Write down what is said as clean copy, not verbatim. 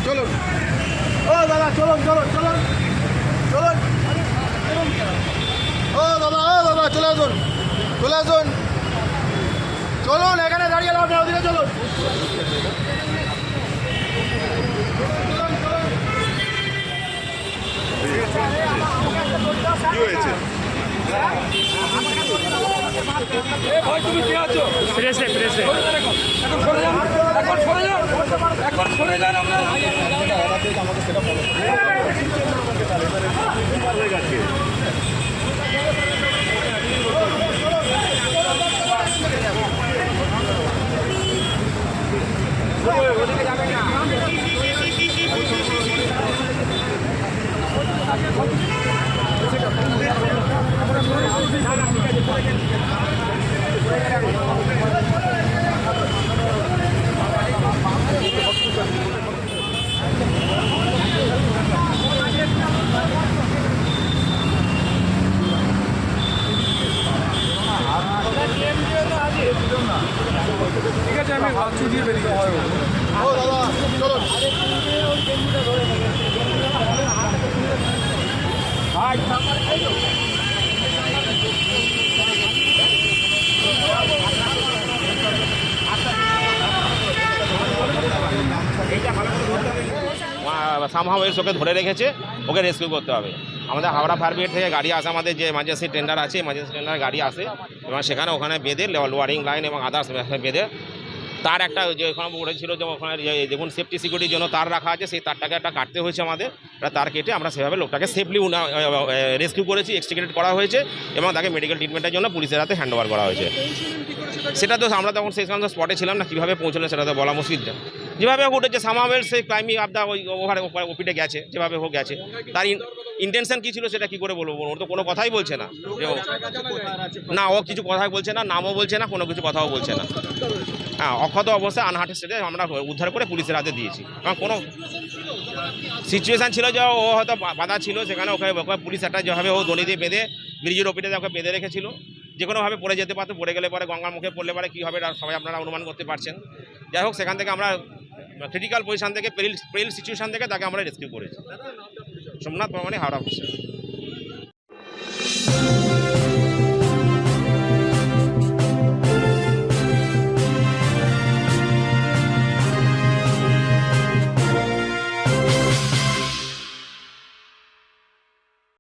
চলুন। ও দাদা চলুন চলুন চলুন চলুন। ও দাদা চলে আসুন চলে আসুন। চলুন, এখানে দাঁড়িয়ে লাভ নেই, ওদিকে চলুন। কি হয়েছে? তুমি কে আছো? প্রেসে প্রেসে এখন সরে যান, এখন সরে যান, এখন সরে যান আপনারা। আমাকে সেটা ফলো হয়ে গেছে। ঠিক আছে, আমি ভাবছি দিয়ে বেরিয়ে যাবো। ও দাদা চলুন। সামহাও এর ওকে ধরে রেখেছে, ওকে রেস্কিউ করতে হবে। আমাদের হাওড়া ফায়ার ব্রিগেড থেকে গাড়ি আসে, আমাদের যে এমার্জেন্সি টেন্ডার আছে, এমার্জেন্সি টেন্ডার গাড়ি আসে এবং সেখানে ওখানে বেঁধে লোয়ারিং লাইন এবং আদার্স বেঁধে তার একটা যে ওখানে উঠেছিল, যে ওখানে দেখুন সেফটি সিকিউরিটির জন্য তার রাখা আছে, সেই তারটাকে একটা কাটতে হয়েছে আমাদের। তার কেটে আমরা সেভাবে লোকটাকে সেফলি রেস্কিউ করেছি, এক্সট্রিকেট করা হয়েছে এবং তাকে মেডিকেল ট্রিটমেন্টের জন্য পুলিশের হাতে হ্যান্ড ওভার করা হয়েছে। সেটা তো আমরা তখন সেই সময় স্পটে ছিলাম না, কীভাবে পৌঁছলেন সেটা তো বলা মুশকিল। যেভাবে হোক উঠেছে সামাওয়েল সেই ক্লাইম্বিং আপ দা ওই ওভার ওপিটে গেছে, যেভাবে হোক গেছে। তার ইন্টেনশন কী ছিল সেটা কী করে বলবো? ওর তো কোনো কথাই বলছে না, না ও কিছু কথাই বলছে না, নামও বলছে না, কোনো কিছু কথাও বলছে না। হ্যাঁ, অক্ষত অবস্থায় আনহার্টেড স্টেটে আমরা উদ্ধার করে পুলিশের হাতে দিয়েছি। কারণ কোনো সিচুয়েশান ছিল যে ও হয়তো বাধা ছিল, সেখানে ওকে পুলিশ একটা যেভাবে ও দড়ি দিয়ে বেঁধে ব্রিজের ওপিটে ওকে বেঁধে রেখেছিল, যে কোনোভাবে পড়ে যেতে পারতো, পড়ে গেলে পরে গঙ্গার মুখে পড়লে পরে কী হবে সবাই আপনারা অনুমান করতে পারছেন। যাই হোক, সেখান থেকে আমরা ক্রিটিক্যাল পজিশন থেকে পেরিল সিচুয়েশান থেকে তাকে আমরা রেস্কিউ করেছি। সোমনাথ প্রামাণিক, হাওড়া পুলিশ।